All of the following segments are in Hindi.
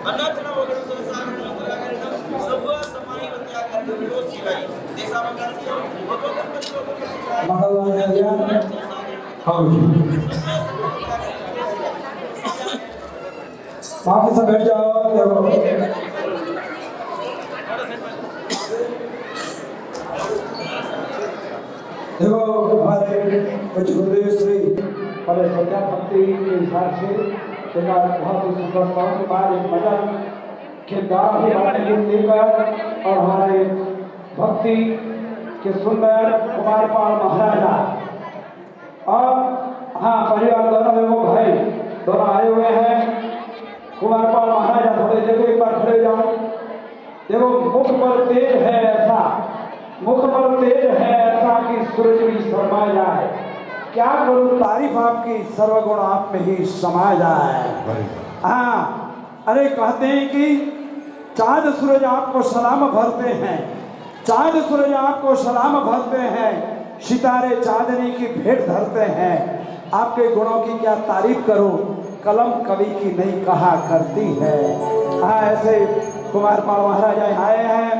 अन्नाथना वगैरह संसार में मंत्रागारिणम सब समाई वत्यागारिणम लो सिलाई देशा मंगासी भगवान पति मंगलवार हाँ जी बाकी सब बैठ जाओ। देखो हमारे कुछ गुरुदेव श्री हमारे सत्या भक्ति के हिसाब से बहुत ही सुंदर के बाद एक भजन के द्वारा भी बातें लेकर और हमारे भक्ति के सुंदर कुमार पाल महाराजा और हाँ परिवार दोनों भाई दोनों आए हुए हैं। कुमार पाल महाराजा थोड़े देखो एक बार खड़े जाओ। देखो मुख पर तेज है ऐसा, मुख पर तेज है ऐसा कि सूरज भी शर्मा जाए। क्या करूं तारीफ आपकी सर्वगुण आप में ही समा जाए। हाँ अरे कहते हैं कि चांद सूरज आपको सलाम भरते हैं, चांद सूरज आपको सलाम भरते हैं, सितारे चांदनी की भेंट धरते हैं। आपके गुणों की क्या तारीफ करूं, कलम कवि की नहीं कहा करती है। हाँ ऐसे कुमार पाल महाराजा आए हैं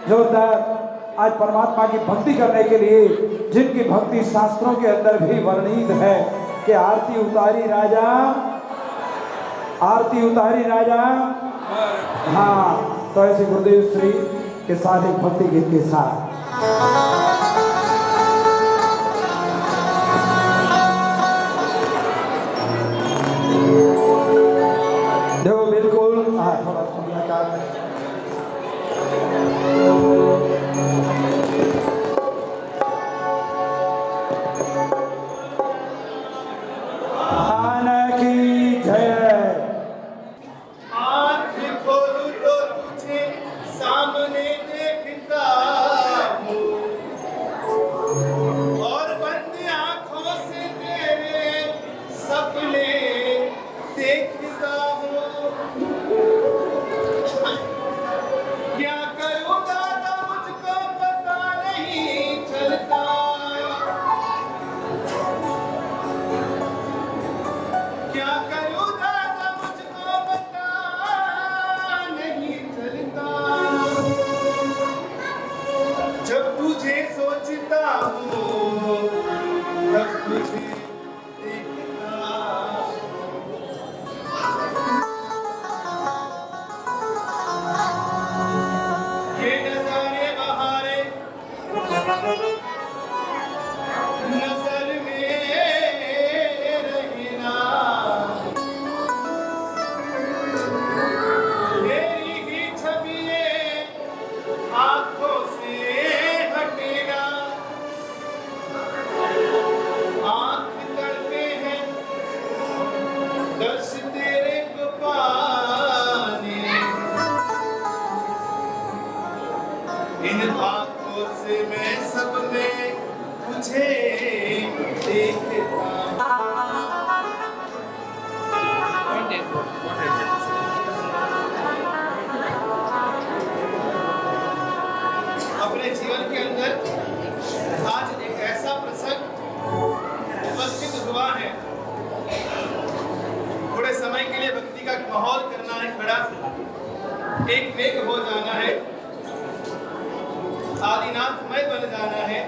जोरदार आज परमात्मा की भक्ति करने के लिए, जिनकी भक्ति शास्त्रों के अंदर भी वर्णित है कि आरती उतारी राजा, आरती उतारी राजा। हाँ तो ऐसे गुरुदेव श्री के साथ एक भक्ति गीत के साथ देखो बिल्कुल हाँ थोड़ा अपने जीवन के अंदर आज एक ऐसा प्रसंग उपस्थित हुआ है। थोड़े समय के लिए भक्ति का माहौल करना है खड़ा, एक वेग हो जाना है, आदिनाथमय बन जाना है।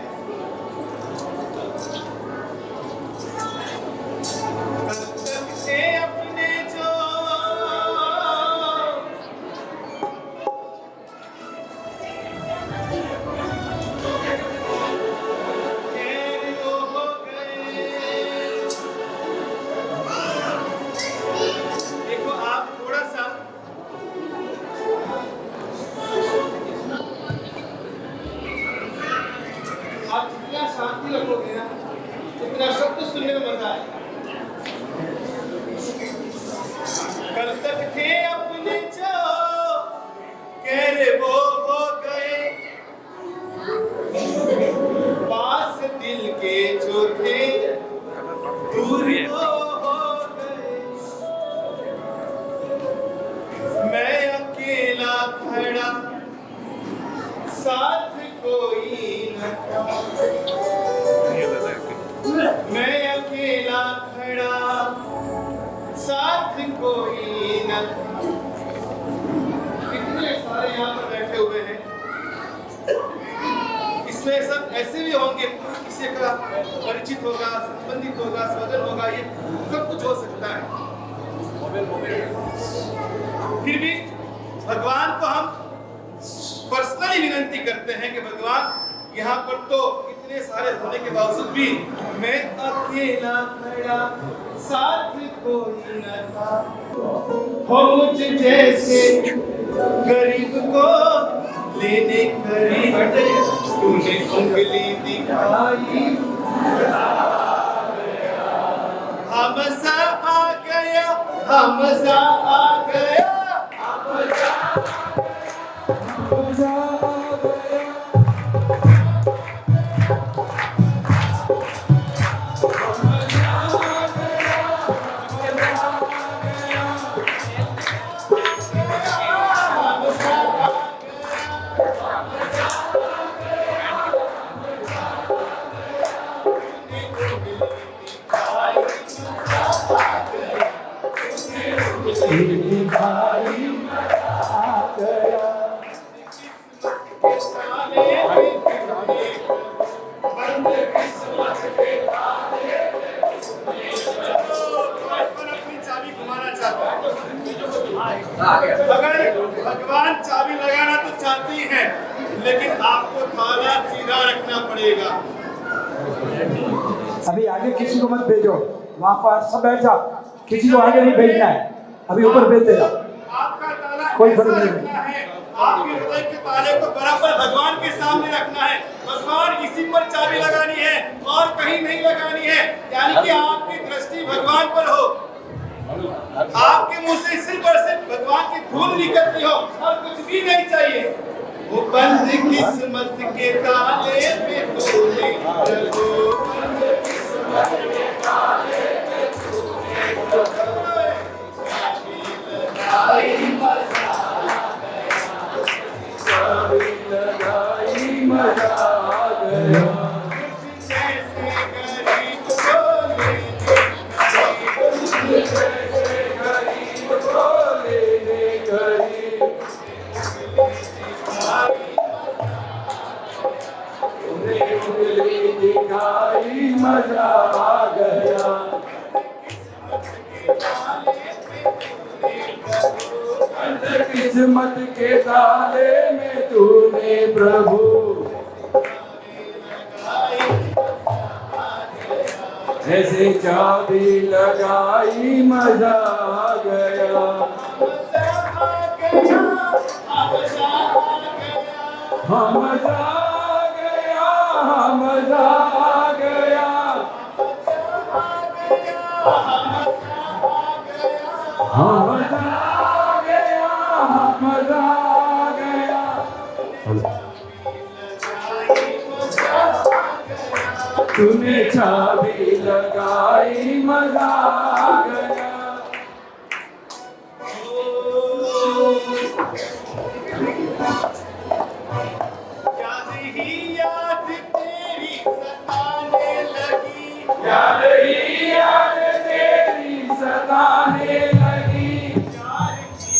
अपने जो शांति रखोगे ना, इतना शब्द सुनने में मजा आएगा। कल तक थे अपने जो कह रहे वो हो गए, पास दिल के जो थे दूर हो गए। मैं अकेला खड़ा साथ कोई न था, मैं अकेला खड़ा साथ कोई न था। यहाँ पर बैठे हुए हैं, इसमें सब ऐसे भी होंगे, किसी का परिचित होगा, संबंधित होगा, स्वजन होगा, ये सब कुछ हो सकता है। फिर भी भगवान को हम पर्सनली विनंती करते हैं कि भगवान यहाँ पर तो इतने सारे होने के बावजूद भी मैं अकेला खड़ा, साथ कोई न था, हो मुझ जैसे गरीब को लेने गरीब तूने उंगली दिखाई, हमजा आ गया, हमजा आ गया, अगर भगवान चाबी लगाना तो चाहती हैं, लेकिन आपको थाला सीधा रखना पड़ेगा। अभी आगे किसी को मत भेजो, वहाँ पर सब बैठ जाओ, किसी को आगे नहीं भेजना है, अभी ऊपर भेज देगा। आपका ताला कोई ऐसा फर्क नहीं रखना है, आपके हृदय के ताले को बराबर भगवान के सामने रखना है। भगवान इसी पर चाबी लगानी है और कहीं नहीं लगानी है, यानी कि आपकी दृष्टि भगवान पर हो, आपके मुंह से सिर्फ और सिर्फ भगवान की धूल निकलती हो और कुछ भी नहीं चाहिए। वो बंद किस्मत के ताले पे तूने प्रभु, बंद किस्मत के ताले पे तूने प्रभु, चाबी लगाई मजा आ गया, चाबी लगाई मजा आ गया, जैसे गरीब को लेने गरीब, दिखाई मजा आ गया, किस्मत के ताले में तूने प्रभु, ऐसे चाबी लगाई मजा आ गया, मजा आ गया, मजा आ गया, मजा आ गया, मजा आ गया, तूने चाबी लगाई मजा आ गया। याद तेरी सताने लगी, याद ही याद तेरी सताने लगी, यार की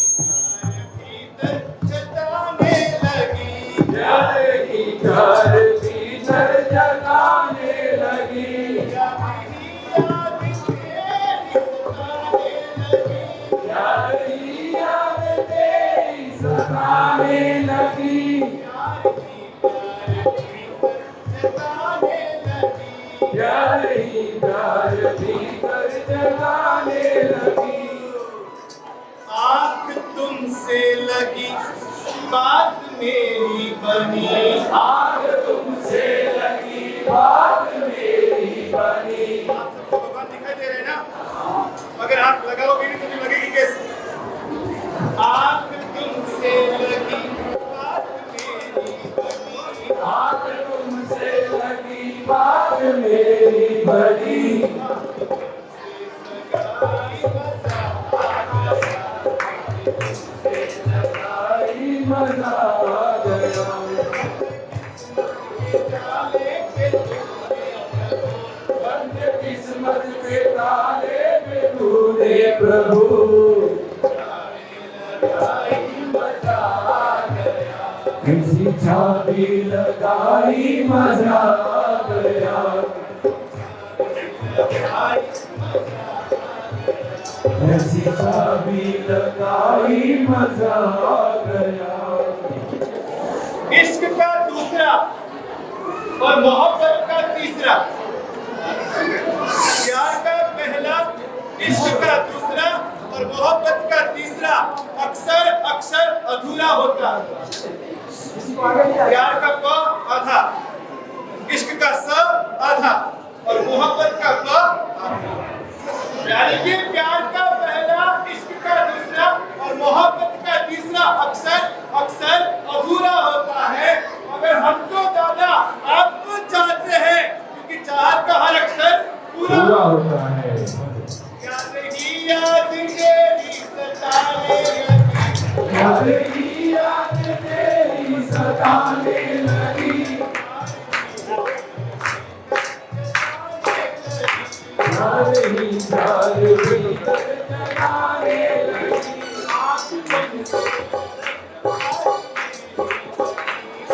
भीतर जताने लगी, यार की घर भीतर जताने लगी, याद ही याद तेरी सताने लगी, याद ही याद तेरी सताने लगी, यार ही प्यार भीतर जगाने लगी, आँख तुमसे लगी बात मेरी बनी, आँख तुमसे लगी बात मेरी बनी। आप सबको भगवान दिखाई दे रहे हैं ना? अगर आप लगाओगे नहीं तो फिर लगेगी कैसे? आँख तुमसे लगी बात मेरी बनी, आँख तुमसे लगी बात मेरी बनी, मजा आ गया, बंद किस्मत के ताले पे तूने प्रभु, मजा आ गया। चाबी लगाई मजा आ गया, ऐसी चाबी लगाई मजा आ गया। इश्क का दूसरा और मोहब्बत का तीसरा, प्यार का पहला, इश्क का दूसरा और मोहब्बत का तीसरा अक्सर अक्सर अधूरा होता है। प्यार का प आधा, इश्क का स आधा और मोहब्बत का प आधा। यानी कि प्यार का पहला, इश्क का दूसरा और मोहब्बत का तीसरा अक्सर अक्सर अधूरा होता है। मगर हम तो दादा आपको चाहते हैं, क्योंकि चाहत का हर अक्षर पूरा होता है। याद ही याद तेरी सताने लगी, याद ही याद तेरी सताने लगी, याद ही याद तेरी सताने लगी।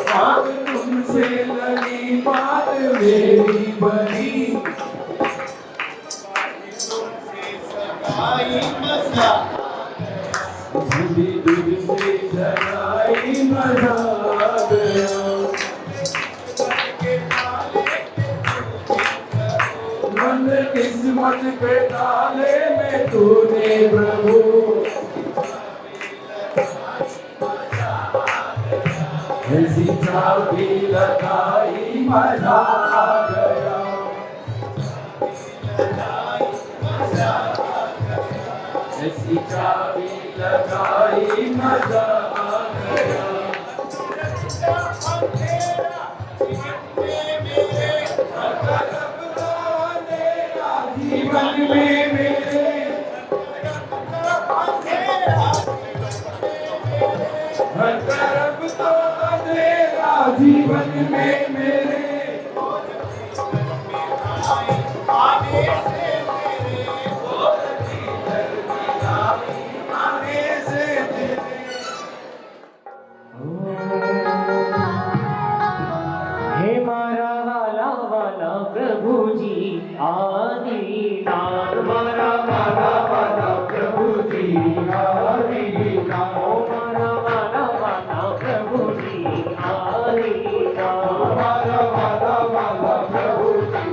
बात तुमसे लगी, बात मेरी बनी, आई मजा दूधी दूध से जलाई मजा आ गया। बंद किस्मत के ताले में तूने प्रभु, ऐसी चाबी लगाई मजा आ गया, ऐसी चाबी लगाई मजा आ गया। जीवन में मेरे हर तरफ तो अंधेरा, जीवन में मेरे आने से आने से तेरे। हे मारा वाला वाला प्रभु जी आदीनाथ, मारा वाला वाला प्रभु जी आदीनाथ, ओ मारा वाला वाला प्रभु जी आदीनाथ, हमारा वाला वाला प्रभु जी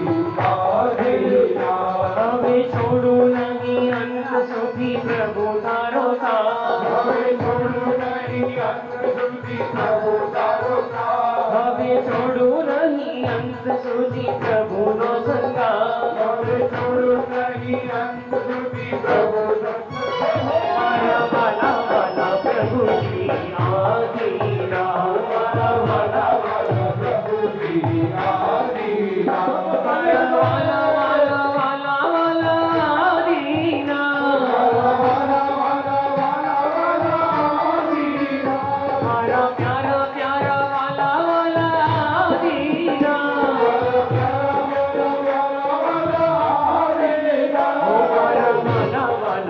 आदीनाथ। हमें छोड़ू नहीं अंत सुधी प्रभु तारो साथ, हमें छोड़ो नहीं अंत सुधी प्रभु तारो साथ, हमें छोड़ू नहीं अंत सुधी प्रभु नो संगा, हमें छोड़ो नहीं अंत सुधी प्रभु मारा वाला वाला प्रभु जी आदीनाथ, मारा वाला वाला प्रभु जी आदीनाथ, वाला वाला वाला वाला वाला आदीनाथ, वाला वाला वाला वाला आदीनाथ, मारा प्यारा प्यारा वाला वाला आदीनाथ, वाला वाला वाला आदीनाथ, ओ मारा वाला वाला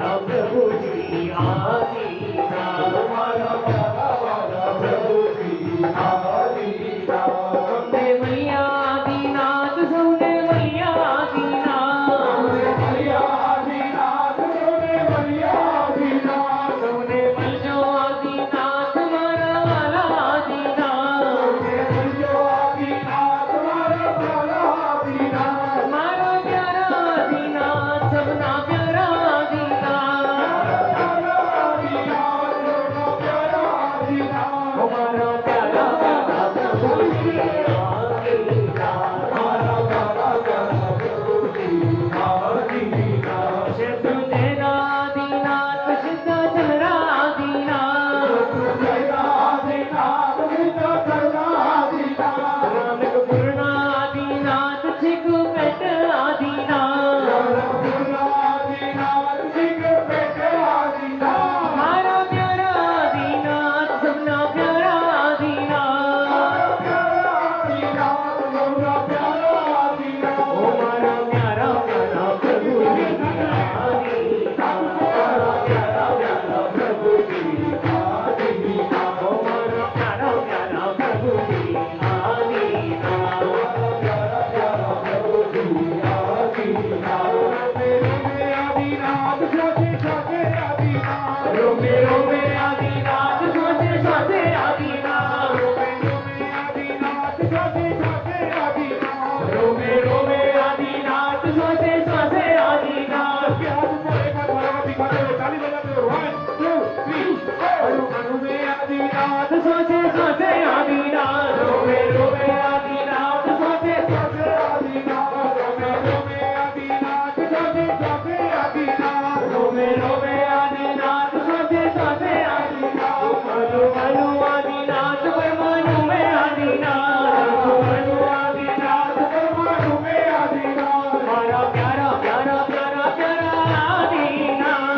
मनु में आदिनाथ सोचे सोचे आदिनाथ रोवे रोवे आदिनाथ सोचे सोचे आदिनाथ रोवे रोवे आदिनाथ सोचे सोचे आदिनाथ रोवे रोवे आदिनाथ सोचे सोचे आदिनाथ मनु मनु आदिनाथ मनु में आदिनाथ मनु आदिनाथ मनु में आदिनाथ हमारा प्यारा प्यारा प्यारा प्यारा आदिनाथ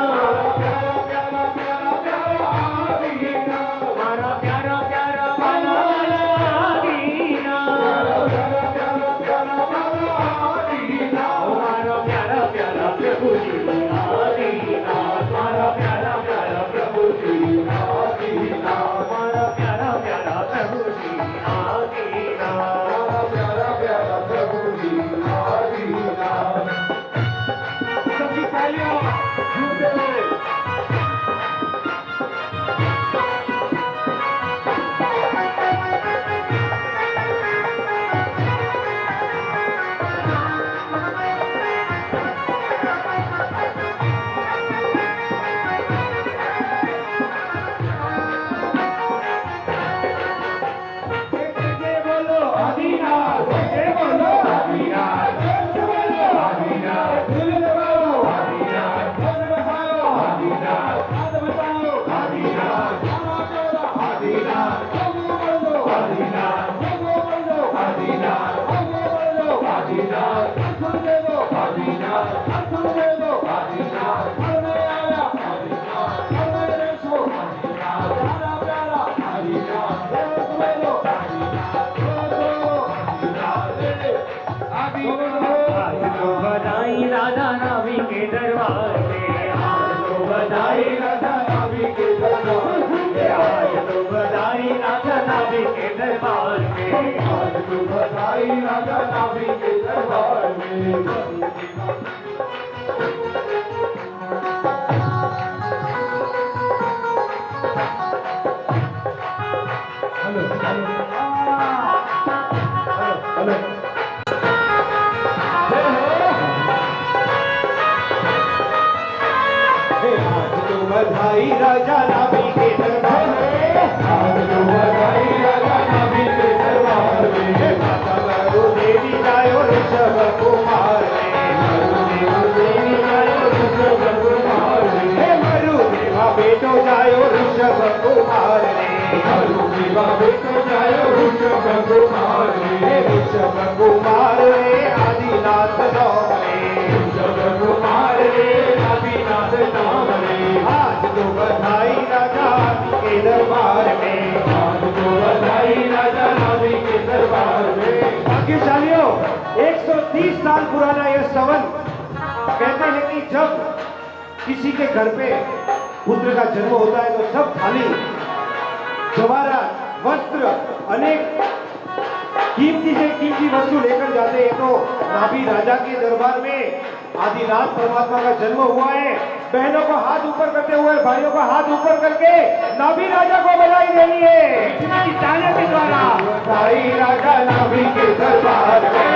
हमारा प्यारा प्यारा वाला आदिनाथ हमारा प्यारा प्यारा प्रभु जी आदिनाथ हमारा प्यारा प्यारा प्रभु जी आदिनाथ हमारा प्यारा प्यारा प्रभु जी आदिनाथ हमारा प्यारा प्यारा प्रभु जी आदिनाथ सबकी तालियों झूमते हुए बोलो आदिनाथ बोलो आदिनाथ बोलो आदिनाथ दिल लगाओ आदिनाथ मन बसाओ आदिनाथ हाथ बचाओ आदिनाथ आदिनाथ बोलो आदिनाथ बोलो आदिनाथ बोलो आदिनाथ सुन दे दो आदिनाथ सुन दे दो आदिनाथ घर में आया आदिनाथ घर में रेसो आदिनाथ प्यारा प्यारा आदिनाथ बोलो आज तो बधाई राधा नावी के दरबार में आज तो बधाई राधा नावी के दरबार में आज तो बधाई राधा नावी के दरबार में आज तो बधाई राधा नावी के दरबार में बधाई राजा नाभी के दरबार में आज तो बधाई राजा नाभी के दरबार में माता वरु देवी जायो ऋषभ कुमार में देवी जायो ऋषभ कुमार में मरु देवा बेटो जायो ऋषभ कुमार में मरु देवा बेटो जायो ऋषभ कुमार में ऋषभ कुमार में आदिनाथ नाम में ऋषभ कुमार में आदिनाथ नाम में आज तो बधाई राजा के दरबार में आज तो बधाई राजा नाभी के दरबार में भाग्यशालियों 130 साल पुराना यह सवन कहते हैं कि जब किसी के घर पे पुत्र का जन्म होता है तो सब थाली जवाहरात वस्त्र अनेक कीमती से कीमती वस्तु लेकर जाते हैं। तो नाभी राजा के दरबार में आदिनाथ परमात्मा का जन्म हुआ है। बहनों को हाथ ऊपर करते हुए भाइयों को हाथ ऊपर करके नाभी राजा को बधाई देनी है ताने के द्वारा। बधाई राजा नाभी के दरबार में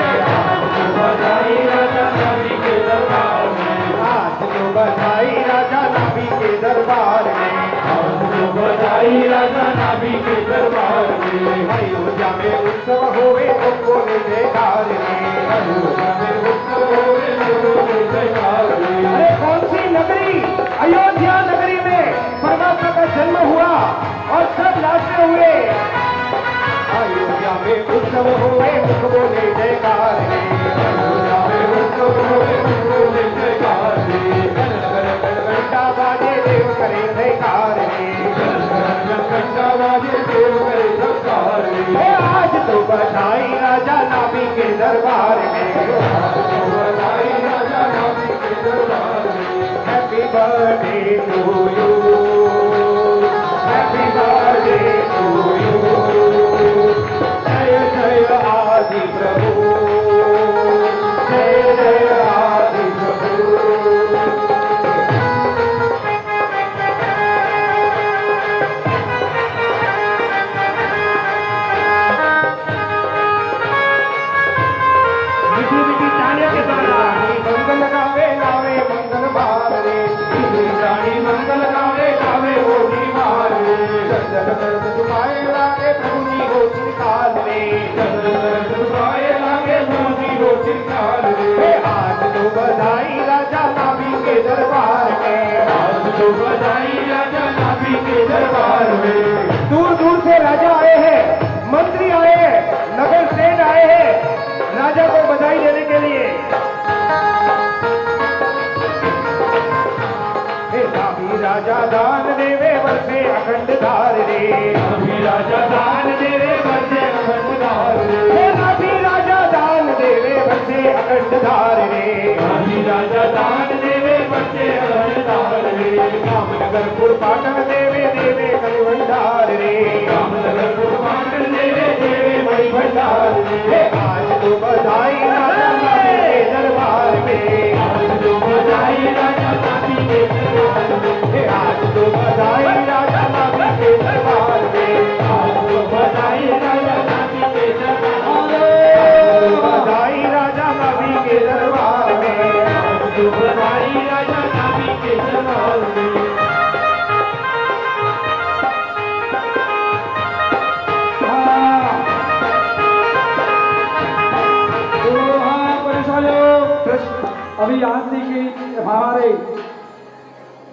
बधाई राजा नाभी के दरबार में आज तो बधाई राजा नाभी के दरबार में आज तो बधाई राजा नाभी के दरबार में अयोध्या में उत्सव होवे तो जयकार में अयोध्या में उत्सव होवे तो जयकार में। अरे कौन सी नगरी अयोध्या नगरी में परमात्मा का जन्म हुआ और सब नाचते हुए अयोध्या में उत्सव होवे मुख बोले जयकार में अयोध्या में उत्सव होवे मुख बोले जयकार में घंटा बाजे देव करे जयकार में घंटा बाजे देव करे जयकार में। आज तो बधाई राजा नाभी के दरबार में आज तो बधाई राजा नाभी के दरबार में। Happy birthday to you happy birthday to you जय जय आदि प्रभु जय जय आदि प्रभु। मंगल गावे लावे मंगल बारे मंगल गावे तो बधाई राजा नाभि के दरबार में। दूर दूर से राजा आए हैं, मंत्री आए हैं, नगर सेठ आए हैं राजा को बधाई देने के लिए। नाभि राजा दान देवे वर्षे अखंड धार रे, नाभि राजा दान देवे वर्षे अखंड धार रे, नाभि राजा दान देवे वर्षे अखंड धार रे, नाभि राजा दान देवे वर्षे अखंड धार रे। कामनगर पुरपाटन देवे देवे कलि भंडार रे, कामनगर पुरपाटन देवे देवे मणि भंडार रे। आज तो बधाई राजा नाभि के दरबार में, आज तो बधाई राजा नाभि के दरबार में, आज तो बधाई राजा नाभि के दरबार में, आज तो बधाई राजा नाभि के दरबार में, बधाई राजा नाभि के दरबार में, आज तो बधाई राजा नाभि के दरबार में। अभी आरती की हमारे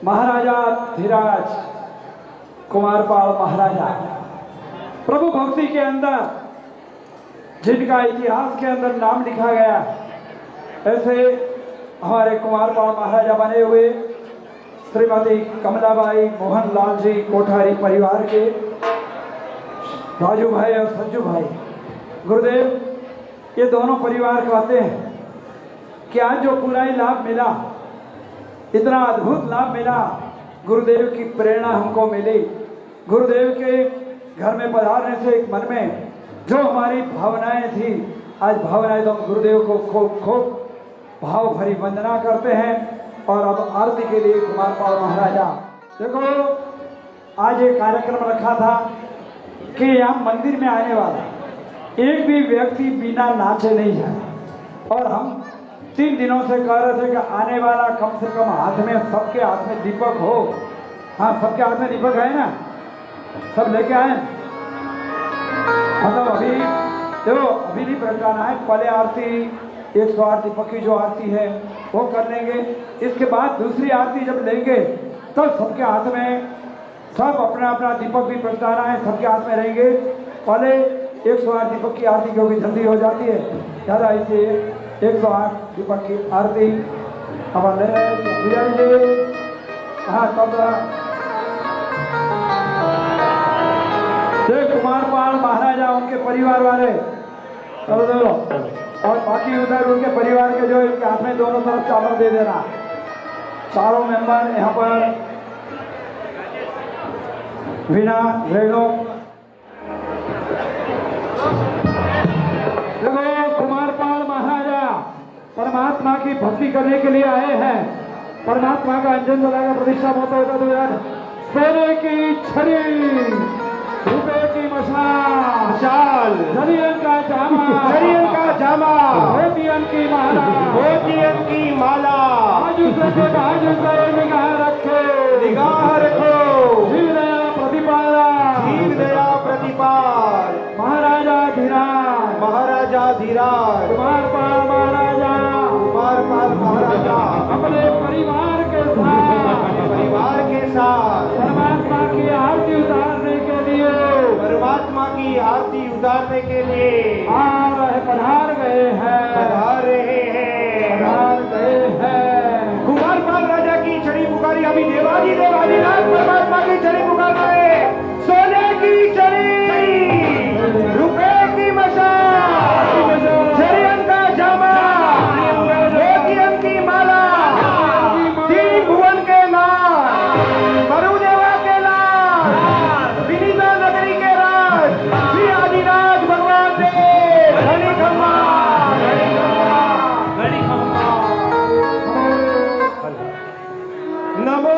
महाराजा धीराज कुमारपाल महाराजा प्रभु भक्ति के अंदर जिनका इतिहास के अंदर नाम लिखा गया, ऐसे हमारे कुमारपाल महाराजा बने हुए श्रीमती कमलाबाई मोहन लाल जी कोठारी परिवार के राजू भाई और संजू भाई। गुरुदेव, ये दोनों परिवार कहते हैं कि आज जो पूरा ही लाभ मिला, इतना अद्भुत लाभ मिला, गुरुदेव की प्रेरणा हमको मिली। गुरुदेव के घर में पधारने से एक मन में जो हमारी भावनाएं थी, आज भावनाएं तो गुरुदेव को खूब खूब भाव भरी वंदना करते हैं। और अब आरती के लिए कुमारपाल महाराजा, देखो आज एक कार्यक्रम रखा था कि यहाँ मंदिर में आने वाला एक भी व्यक्ति बिना नाचे नहीं जाए, और हम 3 दिनों से कह रहे थे कि आने वाला कम से कम हाथ में, सबके हाथ में दीपक हो। हाँ, सबके हाथ में दीपक है ना, सब लेके आए। मतलब अभी देखो, अभी नहीं प्रगटाना है, पहले आरती 108 दीपक की जो आरती है वो कर लेंगे। इसके बाद दूसरी आरती जब लेंगे तब सबके हाथ में, सब अपना अपना दीपक भी प्रगटाना है, सबके हाथ में रहेंगे। पहले 108 दीपक की आरती क्योंकि जल्दी हो जाती है, ज़्यादा इसलिए 108 दीपक की आरती हमारे हाँ तब कुमारपाल महाराजा, उनके परिवार वाले और बाकी उधर उनके परिवार के जो इनके हाथ में दोनों तरफ चावल दे देना। चारों मेंबर यहाँ पर वीणा रेणु, देखो कुमारपाल महाराजा परमात्मा की भक्ति करने के लिए आए हैं। परमात्मा का अंजन जलाकर प्रतिष्ठा होता होता तो यार, सोने की छड़ी, रुपए की मशाल, जरियन का जामा, मोतियन की माला, बाजू से निगाह रखो, जीव दया प्रतिपाल, महाराजा धीराज, कुमारपाल महाराजा अपने परिवार के साथ परमात्मा की आरती उतारने के लिए पधार गए हैं। कुमारपाल राजा की छड़ी पुकारी, अभी देवादिनाथ परमात्मा की छड़ी पुकार रहे। सोने की छड़ी, रुपए की मशाल, जरियन का जामा, मोतियन की माला, तीन भुवन के नाथ, वरुदेवा के नाथ, विनीता नगरी के राज, श्री आदिनाथ भगवान देव, घड़ी खम्मा। नमो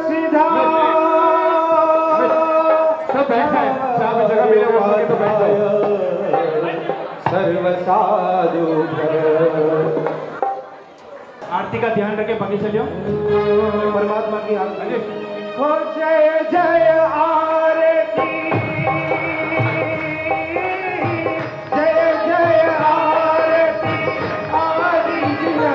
सीधा सब बैठ जाए, जगह मेरे वहां तो बैठ जाए। सर्व साधु आरती का ध्यान रखे, बाकी चलियो परमात्मा की आरती हो। जय जय आरती, जय जय आरती, आदि जिंदा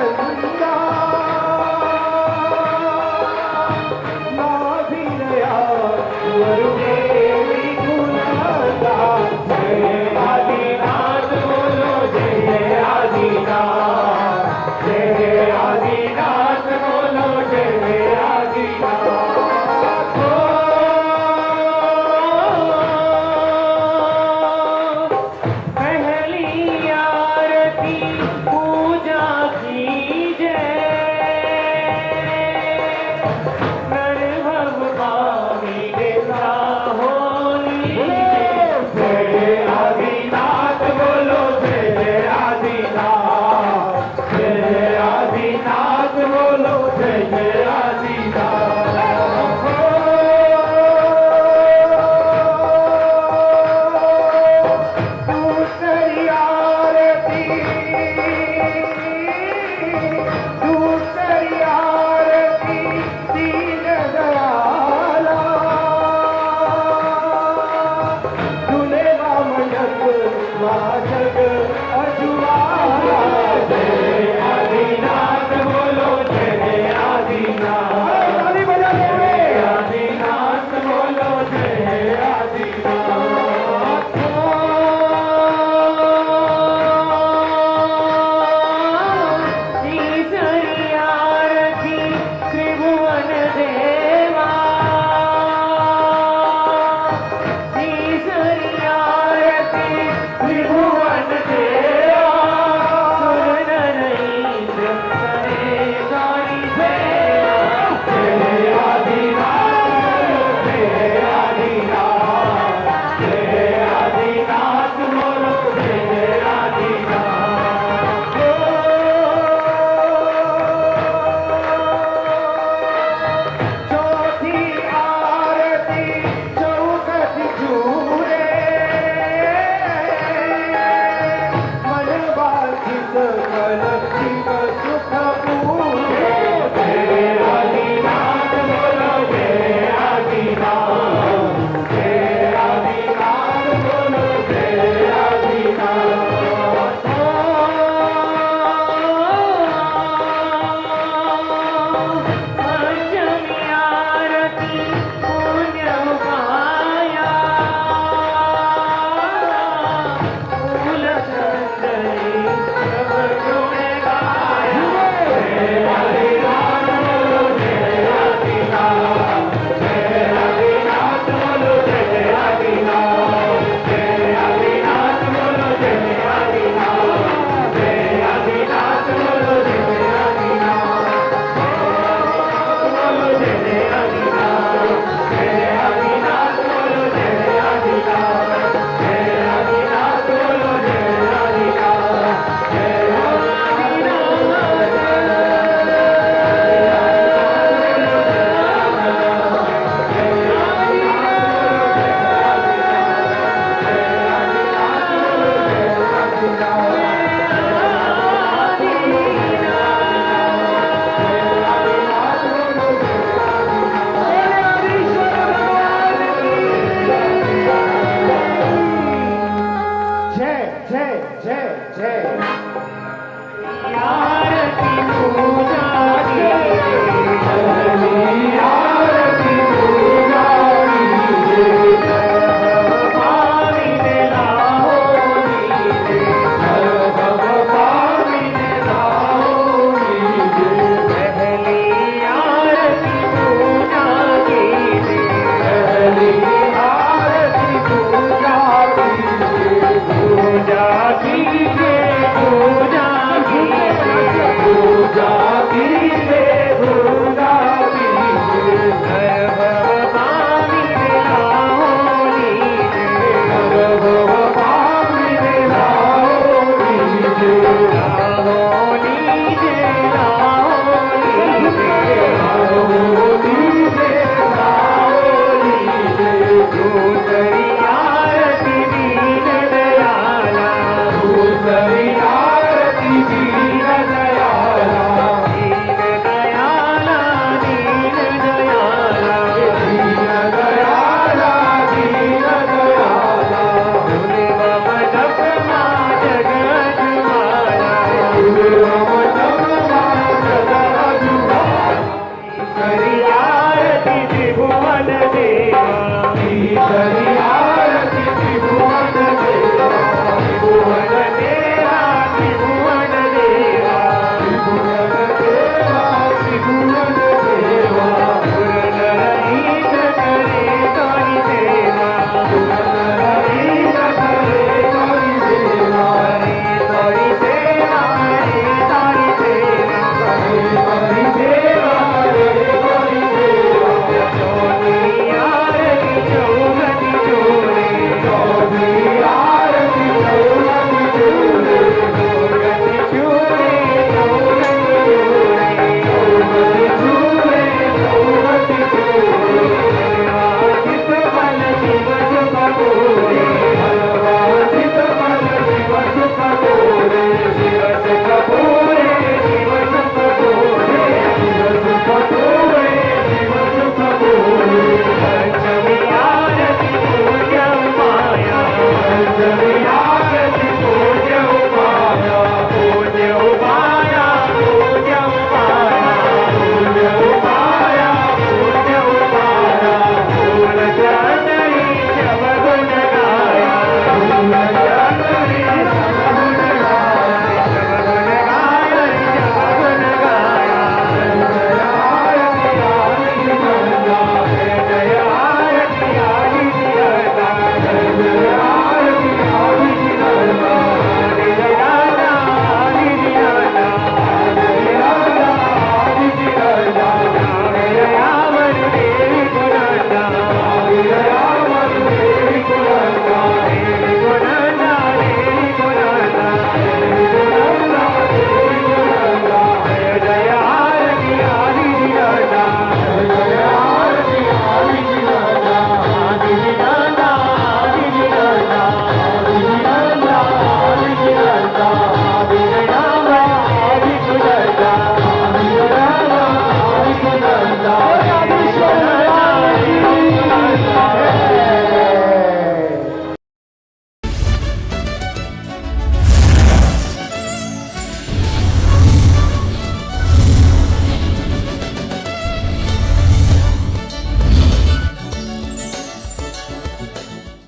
मन